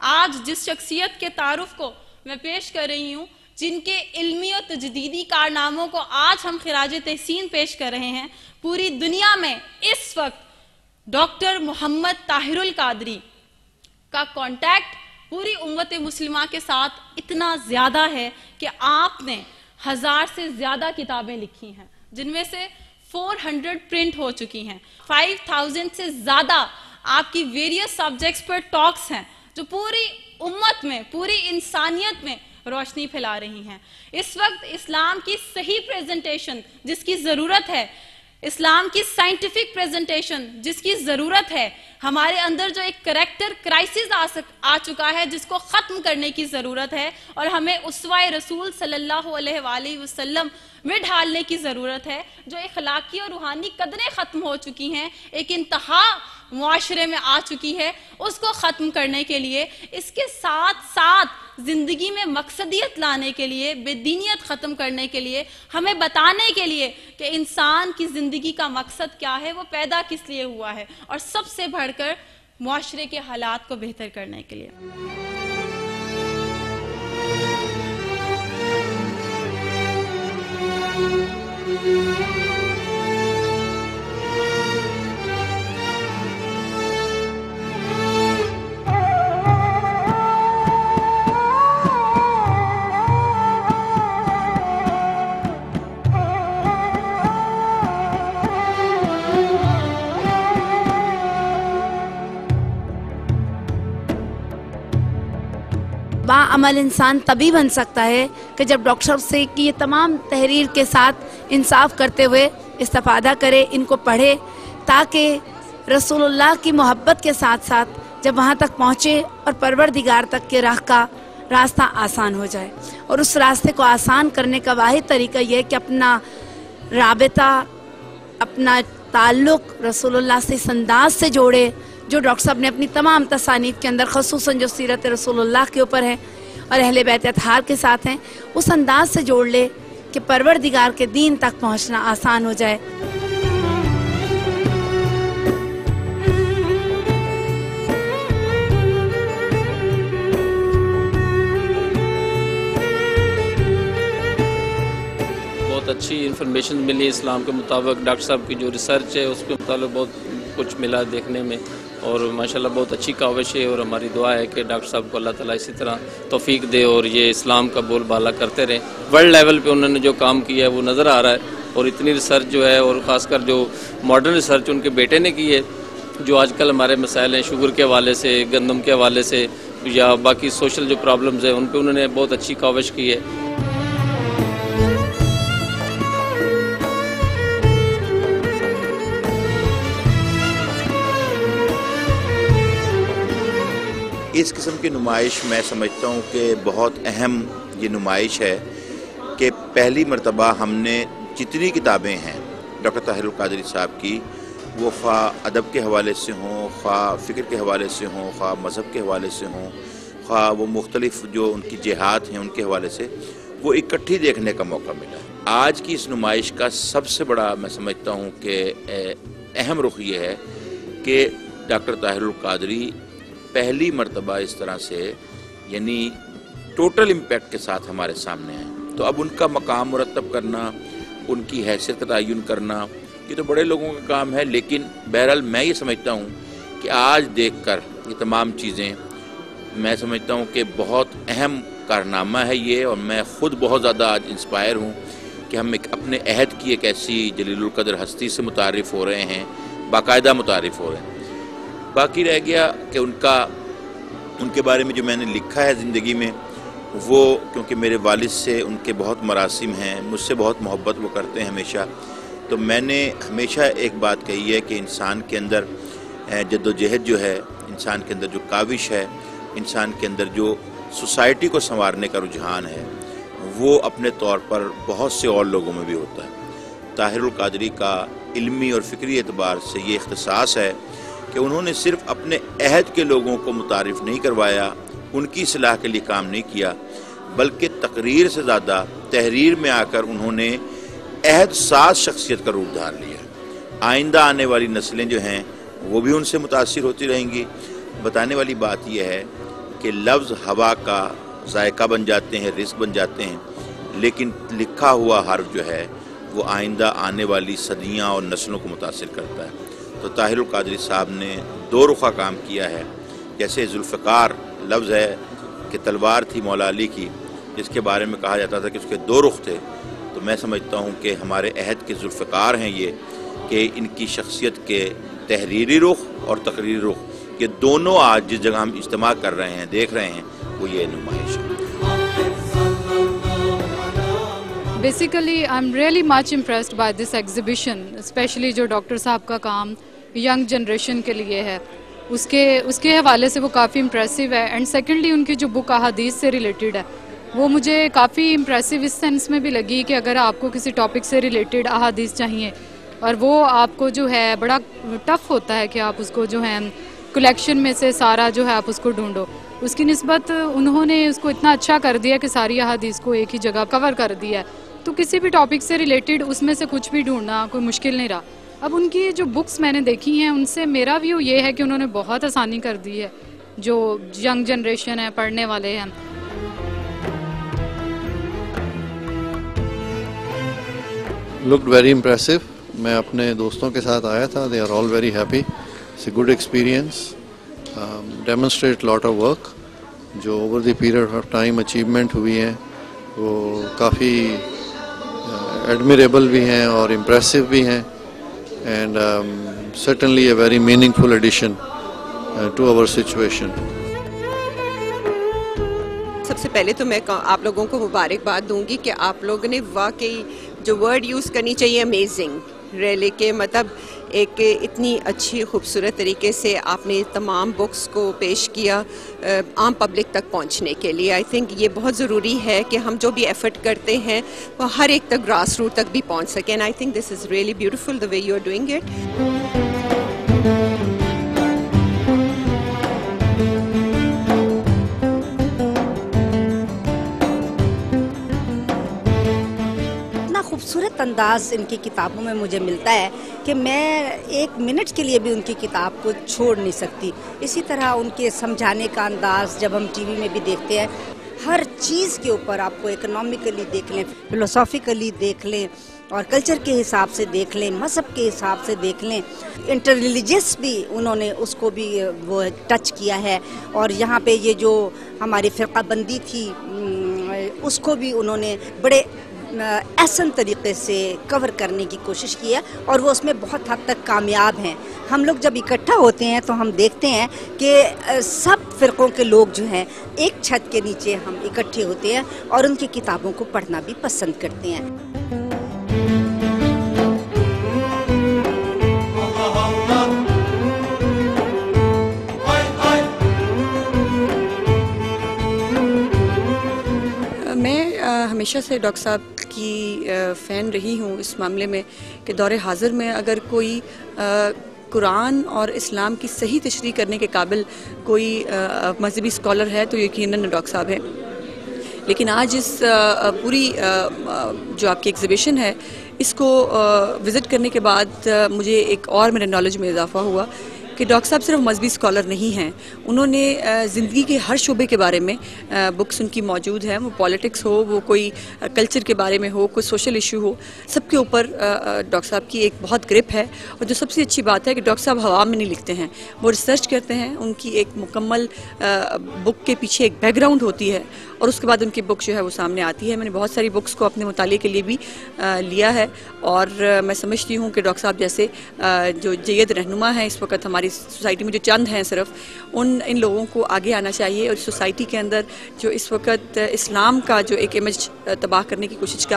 آج جس شخصیت کے تعارف کو میں پیش کر رہی ہوں، جن کے علمی و تجدیدی کارناموں کو آج ہم خراج تحسین پیش کر رہے ہیں، پوری دنیا میں اس وقت ڈاکٹر محمد طاہر القادری کا کانٹیکٹ پوری امت مسلمہ کے ساتھ اتنا زیادہ ہے کہ آپ نے 1000 سے زیادہ کتابیں لکھی ہیں، جن میں سے 400 پرنٹ ہو چکی ہیں، 5000 سے زیادہ آپ کی ویریس سبجیکٹس پر ٹاکس ہیں جو پوری امت میں، پوری انسانیت میں روشنی پھیلا رہی ہیں۔ اس وقت اسلام کی صحیح پریزنٹیشن جس کی ضرورت ہے، اسلام کی سائنٹیفک پریزنٹیشن جس کی ضرورت ہے، ہمارے اندر جو ایک کریکٹر کرائسس آ چکا ہے جس کو ختم کرنے کی ضرورت ہے، اور ہمیں اسوہ رسول صلی اللہ علیہ وآلہ وسلم میں ڈھالنے کی ضرورت ہے۔ جو اخلاقی اور روحانی قدریں ختم ہو چکی ہیں، ایک انتہا معاشرے میں آ چکی ہے، اس کو ختم کرنے کے لیے، اس کے ساتھ ساتھ زندگی میں مقصدیت لانے کے لیے، بے دینیت ختم کرنے کے لیے، ہمیں بتانے کے لیے کہ انسان کی زندگی کا مقصد کیا ہے، وہ پیدا کس لیے ہوا ہے، اور سب سے بڑھ کر معاشرے کے حالات کو بہتر کرنے کے لیے۔ باعمل انسان تبھی بن سکتا ہے کہ جب ڈاکٹر سے کی یہ تمام تحریر کے ساتھ انصاف کرتے ہوئے استفادہ کرے، ان کو پڑھے، تاکہ رسول اللہ کی محبت کے ساتھ ساتھ جب وہاں تک پہنچے اور پروردگار تک کے راہ کا راستہ آسان ہو جائے۔ اور اس راستے کو آسان کرنے کا واحد طریقہ یہ ہے کہ اپنا رابطہ، اپنا تعلق رسول اللہ سے اس انداز سے جوڑے جو ڈاکٹر صاحب نے اپنی تمام تصانیف کے اندر، خصوصاً جو سیرت رسول اللہ کے اوپر ہے اور اہل بیت اطہار کے ساتھ ہیں، اس انداز سے جوڑ لے کہ پروردگار کے دین تک پہنچنا آسان ہو جائے۔ بہت اچھی انفارمیشن ملی اسلام کے مطابق، ڈاکٹر صاحب کی جو ریسرچ ہے اس کے متعلق بہت کچھ ملا دیکھنے میں، اور ماشاءاللہ بہت اچھی کاوش ہے، اور ہماری دعا ہے کہ ڈاکٹر صاحب کو اللہ تعالیٰ اسی طرح توفیق دے اور یہ اسلام کا بول بالا کرتے رہیں۔ ورلڈ لیول پہ انہوں نے جو کام کیا ہے وہ نظر آ رہا ہے، اور اتنی ریسرچ جو ہے، اور خاص کر جو ماڈرن ریسرچ ان کے بیٹے نے کی ہے، جو آج کل ہمارے مسائل ہیں شوگر کے حوالے سے، گندم کے حوالے سے، یا باقی سوشل جو پرابلمز ہیں ان پہ انہوں نے بہت اچھی کاوش کی ہے۔ اس قسم کی نمائش میں سمجھتا ہوں کہ بہت اہم یہ نمائش ہے کہ پہلی مرتبہ ہم نے جتنی کتابیں ہیں ڈاکٹر طاہر القادری صاحب کی، وہ خواہ ادب کے حوالے سے ہوں، خواہ فکر کے حوالے سے ہوں، خواہ مذہب کے حوالے سے ہوں، خواہ وہ مختلف جو ان کی جہات ہیں ان کے حوالے سے، وہ اکٹھی دیکھنے کا موقع ملا۔ آج کی اس نمائش کا سب سے بڑا میں سمجھتا ہوں کہ اہم رخ یہ ہے کہ ڈاکٹر طاہر القادری پہلی مرتبہ اس طرح سے یعنی ٹوٹل امپیکٹ کے ساتھ ہمارے سامنے ہیں۔ تو اب ان کا مقام مرتب کرنا، ان کی حیثیت کا تعین کرنا، یہ تو بڑے لوگوں کا کام ہے، لیکن بہرحال میں یہ سمجھتا ہوں کہ آج دیکھ کر یہ تمام چیزیں میں سمجھتا ہوں کہ بہت اہم کارنامہ ہے یہ، اور میں خود بہت زیادہ آج انسپائر ہوں کہ ہم اپنے عہد کی ایک ایسی جلیل القدر ہستی سے متعارف ہو رہے ہیں، باقاعدہ متعارف ہو رہے ہیں۔ باقی رہ گیا کہ ان کے بارے میں جو میں نے لکھا ہے زندگی میں، وہ کیونکہ میرے والد سے ان کے بہت مراسم ہیں، مجھ سے بہت محبت وہ کرتے ہیں ہمیشہ، تو میں نے ہمیشہ ایک بات کہی ہے کہ انسان کے اندر جد و جہد جو ہے، انسان کے اندر جو کاوش ہے، انسان کے اندر جو سوسائٹی کو سنوارنے کا رجحان ہے، وہ اپنے طور پر بہت سے اور لوگوں میں بھی ہوتا ہے۔ طاہر القادری کا علمی اور فکری اعتبار سے یہ اختصاص ہے کہ انہوں نے صرف اپنے عہد کے لوگوں کو متعارف نہیں کروایا، ان کی اصلاح کے لیے کام نہیں کیا، بلکہ تقریر سے زیادہ تحریر میں آ کر انہوں نے عہد ساز شخصیت کا روپ دھار لیا۔ آئندہ آنے والی نسلیں جو ہیں وہ بھی ان سے متاثر ہوتی رہیں گی۔ بتانے والی بات یہ ہے کہ لفظ ہوا کا ذائقہ بن جاتے ہیں، رزق بن جاتے ہیں، لیکن لکھا ہوا حرف جو ہے وہ آئندہ آنے والی صدیاں اور نسلوں کو متاثر کرتا ہے۔ تو طاہر القادری صاحب نے دو رخا کام کیا ہے۔ جیسے ذوالفقار لفظ ہے کہ تلوار تھی مولا علی کی، جس کے بارے میں کہا جاتا تھا کہ اس کے دو رخ تھے، تو میں سمجھتا ہوں کہ ہمارے عہد کے ذوالفقار ہیں یہ، کہ ان کی شخصیت کے تحریری رخ اور تقریری رخ، یہ دونوں آج جس جگہ ہم اجتماع کر رہے ہیں، دیکھ رہے ہیں، وہ یہ نمائش ہے۔ Basically, I'm really much impressed by this exhibition, especially جو ڈاکٹر صاحب کا کام ینگ جنریشن کے لیے ہے، اس کے حوالے سے وہ کافی امپریسو ہے۔ اینڈ سیکنڈلی ان کی جو بک احادیث سے ریلیٹڈ ہے وہ مجھے کافی امپریسو اس سینس میں بھی لگی کہ اگر آپ کو کسی ٹاپک سے ریلیٹڈ احادیث چاہیے اور وہ آپ کو جو ہے بڑا ٹف ہوتا ہے کہ آپ اس کو جو ہے کلیکشن میں سے سارا جو ہے آپ اس کو ڈھونڈو، اس کی نسبت انہوں نے اس کو اتنا اچھا کر دیا کہ ساری احادیث کو ایک ہی جگہ کور کر دیا ہے، تو کسی بھی ٹاپک سے ریلیٹڈ اس میں سے کچھ بھی ڈھونڈنا کوئی مشکل نہیں رہا۔ اب ان کی جو بکس میں نے دیکھی ہیں ان سے میرا ویو یہ ہے کہ انہوں نے بہت آسانی کر دی ہے جو ینگ جنریشن ہے، پڑھنے والے ہیں۔ Looked very impressive. میں اپنے دوستوں کے ساتھ آیا تھا. They are all very happy. It's a good experience. Demonstrate lot of work. جو over the period of time achievement ہوئی ہیں وہ کافی admirable بھی ہیں اور impressive بھی ہیں. And certainly a very meaningful addition to our situation. سب سے پہلے تو میں آپ لوگوں کو مبارکباد دوں گی کہ آپ لوگوں نے واقعی جو ورڈ یوز کرنی چاہیے امیزنگ ریلی کے مطلب ایک اتنی اچھی خوبصورت طریقے سے آپ نے تمام بکس کو پیش کیا عام پبلک تک پہنچنے کے لیے. آئی تھنک یہ بہت ضروری ہے کہ ہم جو بھی ایفرٹ کرتے ہیں وہ ہر ایک تک گراس روٹ تک بھی پہنچ سکیں. I think this is really beautiful the way you are doing it. خوبصورت انداز ان کی کتابوں میں مجھے ملتا ہے کہ میں ایک منٹ کے لیے بھی ان کی کتاب کو چھوڑ نہیں سکتی. اسی طرح ان کے سمجھانے کا انداز جب ہم ٹی وی میں بھی دیکھتے ہیں، ہر چیز کے اوپر آپ کو اکنامکلی دیکھ لیں، فلسافیکلی دیکھ لیں اور کلچر کے حساب سے دیکھ لیں، مذہب کے حساب سے دیکھ لیں، انٹر ریلیجس بھی انہوں نے اس کو بھی وہ ٹچ کیا ہے. اور یہاں پہ یہ جو ہماری فرقہ بندی تھی اس کو بھی انہوں نے بڑے احسن طریقے سے کور کرنے کی کوشش کی ہے اور وہ اس میں بہت حد تک کامیاب ہیں. ہم لوگ جب اکٹھا ہوتے ہیں تو ہم دیکھتے ہیں کہ سب فرقوں کے لوگ جو ہیں ایک چھت کے نیچے ہم اکٹھے ہوتے ہیں اور ان کی کتابوں کو پڑھنا بھی پسند کرتے ہیں. میں ہمیشہ سے ڈاکٹر صاحب کی فین رہی ہوں اس معاملے میں کہ دور حاضر میں اگر کوئی قرآن اور اسلام کی صحیح تشریح کرنے کے قابل کوئی مذہبی اسکالر ہے تو یقیناً ڈاکٹر صاحب ہے. لیکن آج اس پوری جو آپ کی ایگزیبیشن ہے اس کو وزٹ کرنے کے بعد مجھے ایک اور میرے نالج میں اضافہ ہوا کہ ڈاکٹر صاحب صرف مذہبی اسکالر نہیں ہیں، انہوں نے زندگی کے ہر شعبے کے بارے میں بکس ان کی موجود ہیں، وہ پالیٹکس ہو، وہ کوئی کلچر کے بارے میں ہو، کوئی سوشل ایشو ہو، سب کے اوپر ڈاکٹر صاحب کی ایک بہت گرپ ہے. اور جو سب سے اچھی بات ہے کہ ڈاکٹر صاحب ہوا میں نہیں لکھتے ہیں، وہ ریسرچ کرتے ہیں، ان کی ایک مکمل بک کے پیچھے ایک بیک گراؤنڈ ہوتی ہے اور اس کے بعد ان کی بک جو ہے وہ سامنے آتی ہے. میں نے بہت ساری بکس کو اپنے مطالعے کے لیے بھی لیا ہے اور میں سمجھتی ہوں کہ ڈاکٹر صاحب جیسے جو جید رہنما ہیں اس وقت ہماری سوسائٹی میں جو چند ہیں صرف ان لوگوں کو آگے آنا چاہیے. اور سوسائٹی کے اندر جو اس وقت اسلام کا جو ایک امیج تباہ کرنے کی کوشش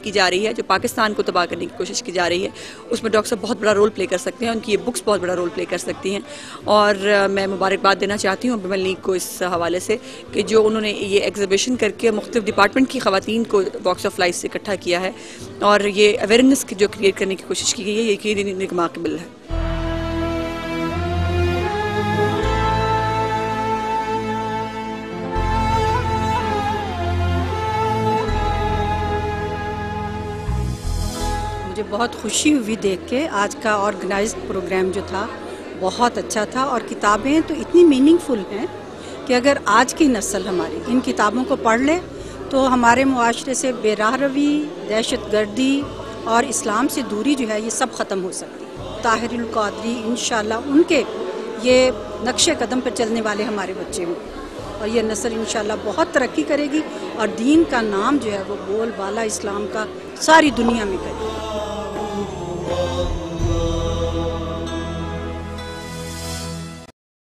کی جا رہی ہے، جو پاکستان کو تباہ کرنے کی کوشش کی جا رہی ہے، اس میں ڈاکٹر صاحب بہت بڑا رول پلے کر سکتے ہیں. ان کی یہ بکس بہت بڑا رول پلے کر سکتی ہیں اور میں مبارکباد دینا چاہتی ہوں ابیمن لیگ کو اس حوالے سے کہ جو انہوں نے یہ ایگزیبیشن کر کے مختلف ڈپارٹمنٹ کی خواتین کو باکس آف لائف سے اکٹھا کیا ہے اور یہ اویئرنیس جو کریٹ کرنے کی کوشش کی گئی ہے، یہ یقیناً ریمارکیبل ہے. مجھے بہت خوشی ہوئی دیکھ کے. آج کا آرگنائزڈ پروگرام جو تھا بہت اچھا تھا اور کتابیں تو اتنی میننگ فل ہیں کہ اگر آج کی نسل ہماری ان کتابوں کو پڑھ لے تو ہمارے معاشرے سے بے راہ روی، دہشت گردی اور اسلام سے دوری جو ہے یہ سب ختم ہو سکتی ہے۔ طاہر القادری انشاءاللہ ان کے یہ نقش قدم پر چلنے والے ہمارے بچے ہوں اور یہ نسل انشاءاللہ بہت ترقی کرے گی اور دین کا نام جو ہے وہ بول بالا اسلام کا ساری دنیا میں کرے گی۔